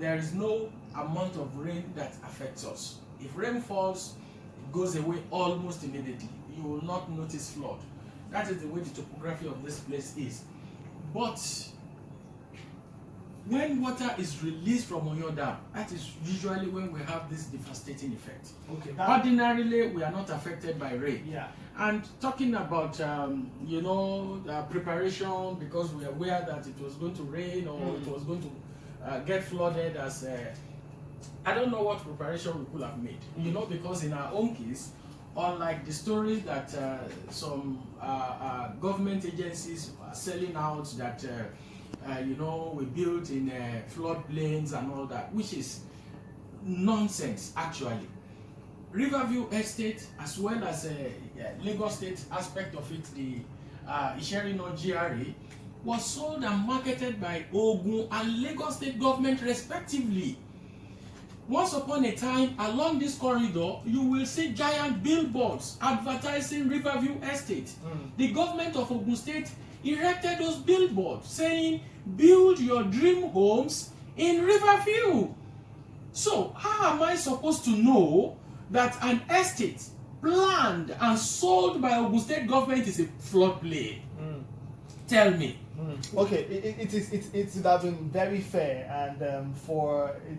there is no amount of rain that affects us. If rain falls, it goes away almost immediately. You will not notice flood. That is the way the topography of this place is. But when water is released from Oyan Dam, that is usually when we have this devastating effect. Okay. Ordinarily, we are not affected by rain. Yeah. And talking about preparation, because we are aware that it was going to rain or it was going to get flooded, as I don't know what preparation we could have made. You know, because in our own case, unlike the stories that some government agencies are selling out, that we built in floodplains and all that, which is nonsense actually. Riverview Estate, as well as Lagos State aspect of it, the Isheri GRA, was sold and marketed by Ogun and Lagos State government respectively. Once upon a time, along this corridor, you will see giant billboards advertising Riverview Estate. The government of Ogun State erected those billboards saying, build your dream homes in Riverview. So, how am I supposed to know that an estate planned and sold by Ogun State government is a floodplain? Tell me. Okay, it would have been very fair and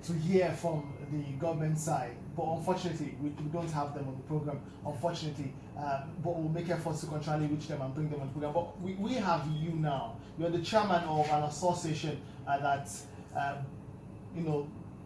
to hear from the government side, but unfortunately we don't have them on the program, unfortunately, but we'll make efforts to continually reach them and bring them on the program. But we have you now. You're the chairman of an association that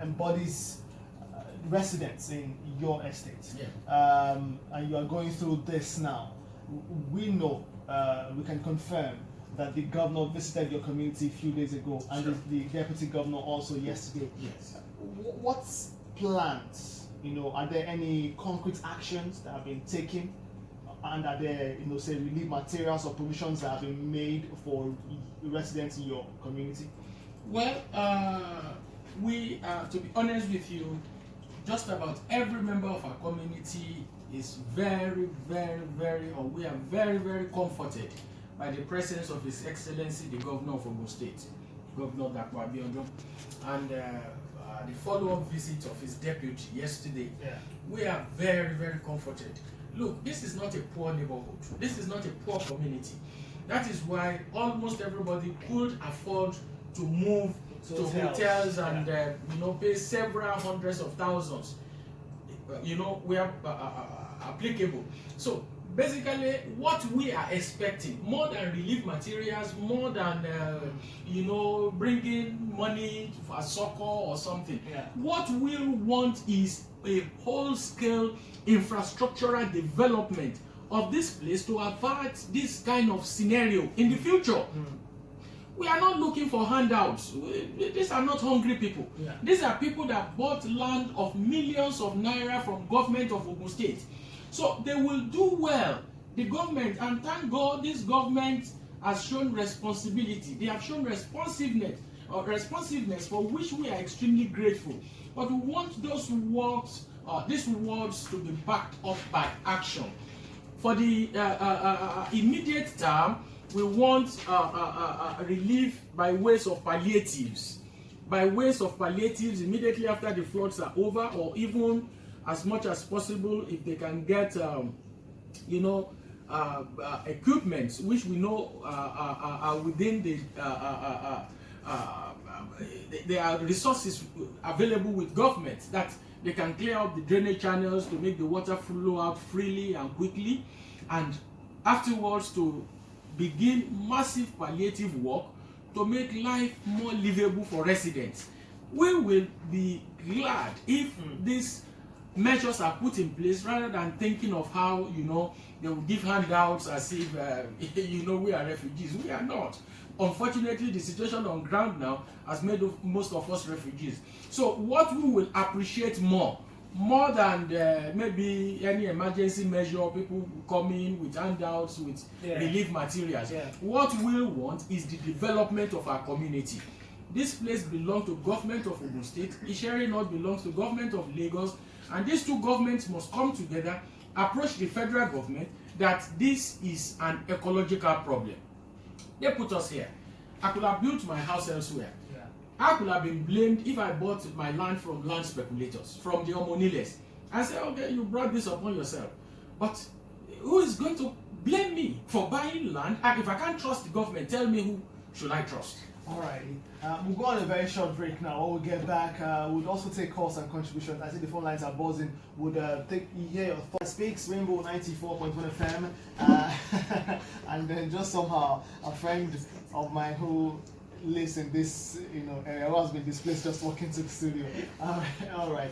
embodies residents in your estate. Yeah. And you are going through this now. We know, we can confirm that the governor visited your community a few days ago, and sure. the deputy governor also yesterday. Yes. What's plans? Are there any concrete actions that have been taken, and are there, say, relief materials or provisions that have been made for residents in your community? Well, we, to be honest with you, just about every member of our community is very, very, we are very, very comforted by the presence of His Excellency, the Governor of Ogun State, Governor Abayomi Akinde, and the follow-up visit of his deputy yesterday. Yeah. We are very, very comforted. Look, this is not a poor neighborhood. This is not a poor community. That is why almost everybody could afford to move to hotels and pay several hundreds of thousands. We are applicable. So basically, what we are expecting, more than relief materials, more than bringing money for soccer or something, what we want is a whole-scale infrastructural development of this place to avert this kind of scenario in the future. We are not looking for handouts. These are not hungry people. Yeah. These are people that bought land of millions of naira from government of Ogun State. So they will do well. The government, and thank God this government has shown responsibility. They have shown responsiveness for which we are extremely grateful. But we want those words, these words to be backed up by action. For the immediate term, we want relief by ways of palliatives. By ways of palliatives immediately after the floods are over, or even as much as possible if they can get, equipment which we know are within the there are resources available with government that they can clear up the drainage channels to make the water flow out freely and quickly, and afterwards to begin massive palliative work to make life more livable for residents. We will be glad if these measures are put in place, rather than thinking of how they will give handouts as if we are refugees. We are not. Unfortunately, the situation on ground now has made most of us refugees. So what we will appreciate more than maybe any emergency measure, people coming with handouts, with relief materials. What we want is the development of our community. This place belongs to government of Ogun State. Isheri North belongs to government of Lagos, and these two governments must come together, approach the federal government that this is an ecological problem. They put us here. I could have built my house elsewhere. I could have been blamed if I bought my land from land speculators, from the Omoniles. I said, okay, you brought this upon yourself. But who is going to blame me for buying land? And if I can't trust the government, tell me who should I trust? Alrighty. We'll go on a very short break now. When we get back, we'll also take calls and contributions. I see the phone lines are buzzing. Would hear your thoughts. Speaks Rainbow 94.1 FM. And then just somehow a friend of mine who lives in this area, who has been displaced, just walking to the studio. All right.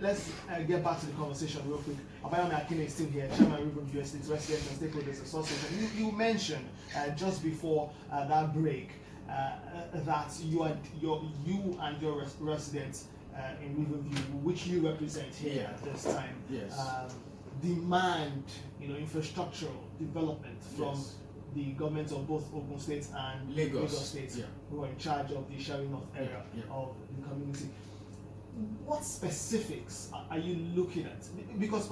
Let's get back to the conversation real quick. Abayomi Akinde is still here, Chairman Riverview Estate, residents and stakeholders association. You mentioned just before that break that you and your residents in Riverview, which you represent here at this time, yes. Demand infrastructural development from the governments of both Ogun State and Lagos State, who are in charge of the Isheri North area of the community. What specifics are you looking at? Because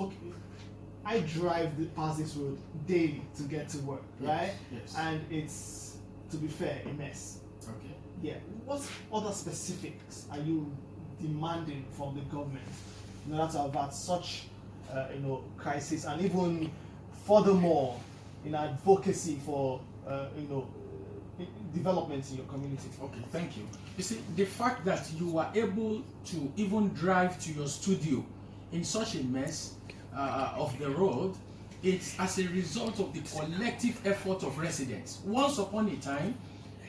I drive past this road daily to get to work, right? Yes. And it's, to be fair, a mess. Okay. Yeah. What other specifics are you demanding from the government in order to avert such, crisis, and even furthermore, in advocacy for, development in your community? Okay, thank you. You see, the fact that you are able to even drive to your studio in such a mess of the road, it's as a result of the collective effort of residents. Once upon a time,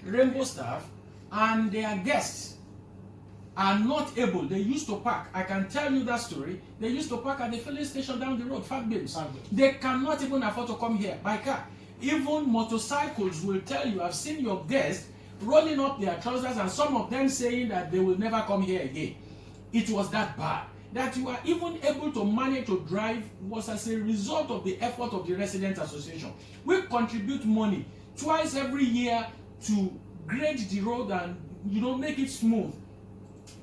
Rainbow staff and their guests are not able. They used to park. I can tell you that story. They used to park at the filling station down the road, fact bins. They cannot even afford to come here by car. Even motorcycles will tell you, I've seen your guests rolling up their trousers and some of them saying that they will never come here again. It was that bad. That you are even able to manage to drive was as a result of the effort of the Residents Association. We contribute money twice every year to grade the road and make it smooth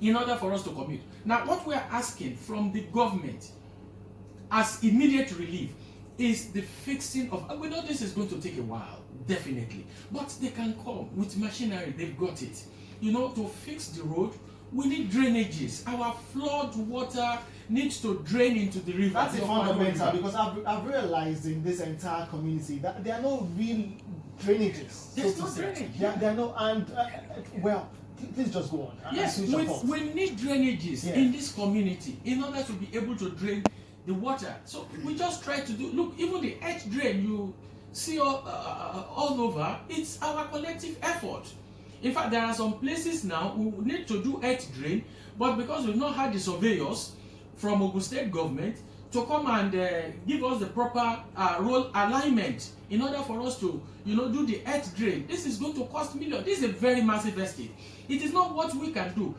in order for us to commute. Now, what we are asking from the government as immediate relief is the fixing of, we know this is going to take a while, definitely, but they can come with machinery, they've got it. To fix the road, we need drainages. Our flood water needs to drain into the river. That's fundamental, because I've realized in this entire community that there are no real drainages. There's no drainage. There are no, and please just go on. Yes, we need drainages in this community in order to be able to drain the water. So we just try to do, look, even the earth drain you see all over, it's our collective effort. In fact, there are some places now who need to do earth drain, but because we've not had the surveyors from Ogun State government to come and give us the proper role alignment in order for us to, do the earth drain. This is going to cost millions. This is a very massive estate. It is not what we can do.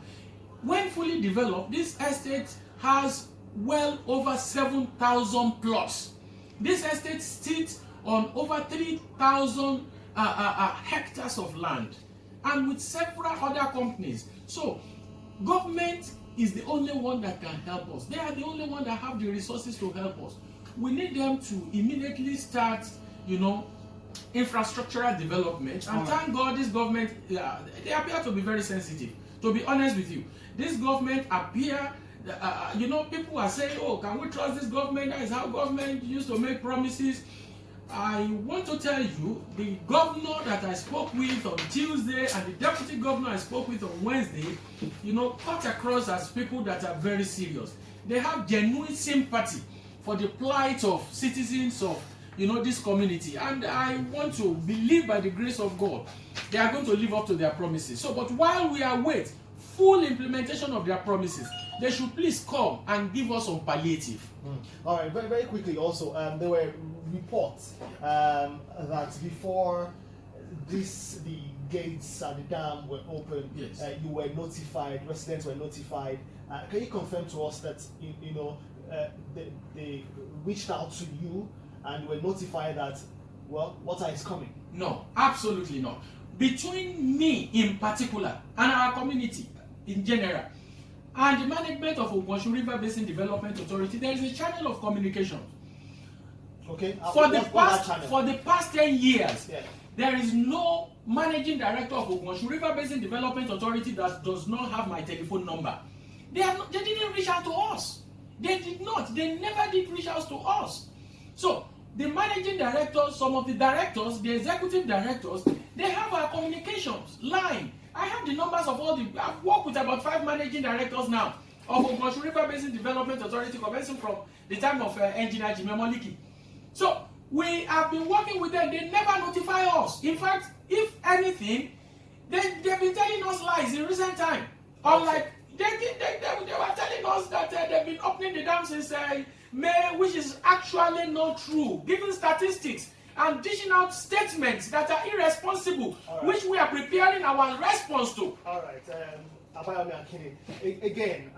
When fully developed, this estate has well over 7,000 plots. This estate sits on over 3,000 hectares of land, and with several other companies. So, government is the only one that can help us. They are the only one that have the resources to help us. We need them to immediately start, infrastructural development. And thank God this government, they appear to be very sensitive. To be honest with you, this government appear, people are saying, oh, can we trust this government? That is how government used to make promises. I want to tell you, the governor that I spoke with on Tuesday and the deputy governor I spoke with on Wednesday, cut across as people that are very serious. They have genuine sympathy for the plight of citizens of, this community. And I want to believe by the grace of God, they are going to live up to their promises. So, but while we await full implementation of their promises, they should please come and give us some palliative. All right, very, very quickly also, there were reports that before the gates and the dam were open, you were notified, residents were notified. Can you confirm to us that they reached out to you and were notified that, well, water is coming? No, absolutely not. Between me in particular and our community in general and the management of Osun River Basin Development Authority, there is a channel of communication. Okay. For the past 10 years, There is no managing director of Ogun River Basin Development Authority that does not have my telephone number. They didn't reach out to us. They did not. They never did reach out to us. So the managing directors, some of the directors, the executive directors, they have our communications line. I have the numbers of all the. I've worked with about 5 managing directors now of Ogun River Basin Development Authority, commencing from the time of Engineer Jimemoliki. So we have been working with them. They never notify us. In fact, if anything, they've been telling us lies in recent time. Unlike they were telling us that they've been opening the dam since May, which is actually not true, giving statistics and dishing out statements that are irresponsible, right, which we are preparing our response to. All right, Abayomi Akinde. Again,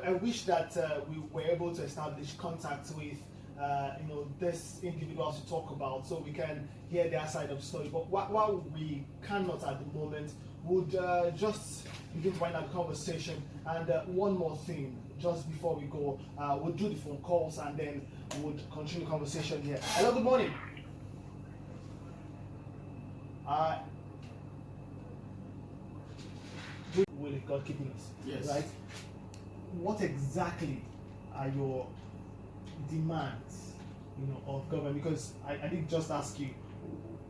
I wish that we were able to establish contact with this individuals to talk about, so we can hear their side of the story. But while we cannot at the moment, would just begin to wind up the conversation. And one more thing, just before we go, we'll do the phone calls and then we'll continue the conversation here. Hello, good morning. With God keeping us, yes, right? What exactly are your demands, of government? Because I did just ask you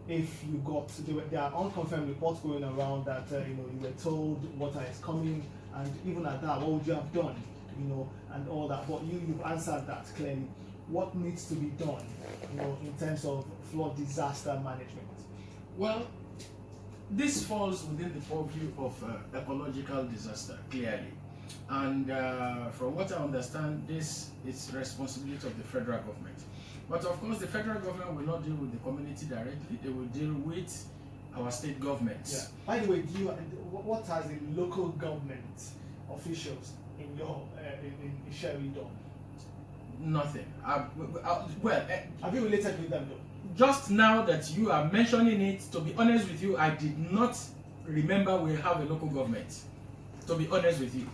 if you got, there are unconfirmed reports going around that you were told water is coming, and even at that, what would you have done, and all that. But you've answered that clearly. What needs to be done, in terms of flood disaster management? Well, this falls within the purview of ecological disaster, clearly. And from what I understand, this is responsibility of the federal government. But of course, the federal government will not deal with the community directly. They will deal with our state governments. Yeah. By the way, what has the local government officials in your in Isheri done? Nothing. Have you related with them though? Just now that you are mentioning it, to be honest with you, I did not remember we have a local government. To be honest with you,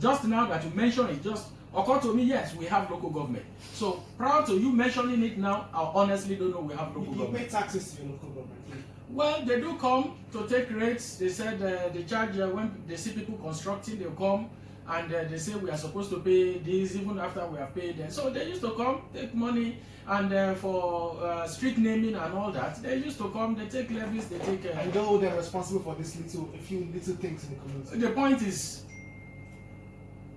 just now that you mention it, just occurred to me, yes, we have local government. So prior to you mentioning it now, I honestly don't know we have local government. You pay taxes to your local government? Well, they do come to take rates. They said they charge when they see people constructing, they come and they say we are supposed to pay this even after we have paid them. So they used to come, take money, and for street naming and all that, they used to come, they take levies, they take... and though they're responsible for this a few little things in the community. The point is,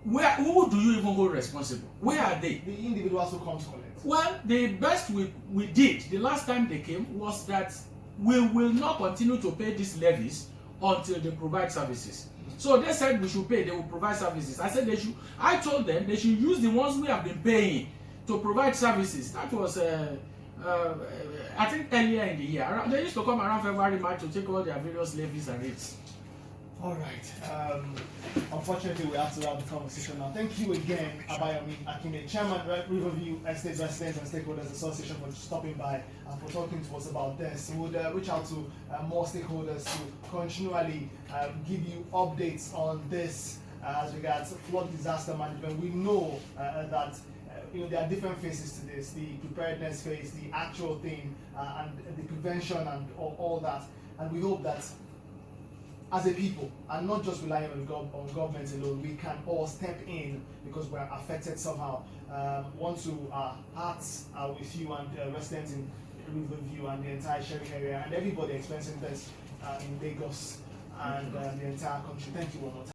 who do you even hold responsible? Where are they? The individuals who come to collect. Well, the best we did the last time they came was that we will not continue to pay these levies until they provide services. So they said we should pay, they will provide services. I said I told them they should use the ones we have been paying to provide services. That was I think earlier in the year. They used to come around February, March to take all their various levies and rates. All right. Unfortunately, we have to have the conversation now. Thank you again, Abayomi Akinde, Chairman Riverview Estate Residents and Stakeholders Association, for stopping by and for talking to us about this. We would reach out to more stakeholders to continually give you updates on this as regards flood disaster management. We know that there are different phases to this: the preparedness phase, the actual thing, and the prevention and all that. And we hope that, as a people, and not just relying on government alone, we can all step in because we're affected somehow. Once our hearts are with you and residents in Riverview and the entire Isheri area and everybody experiencing this in Lagos and the entire country. Thank you one more time.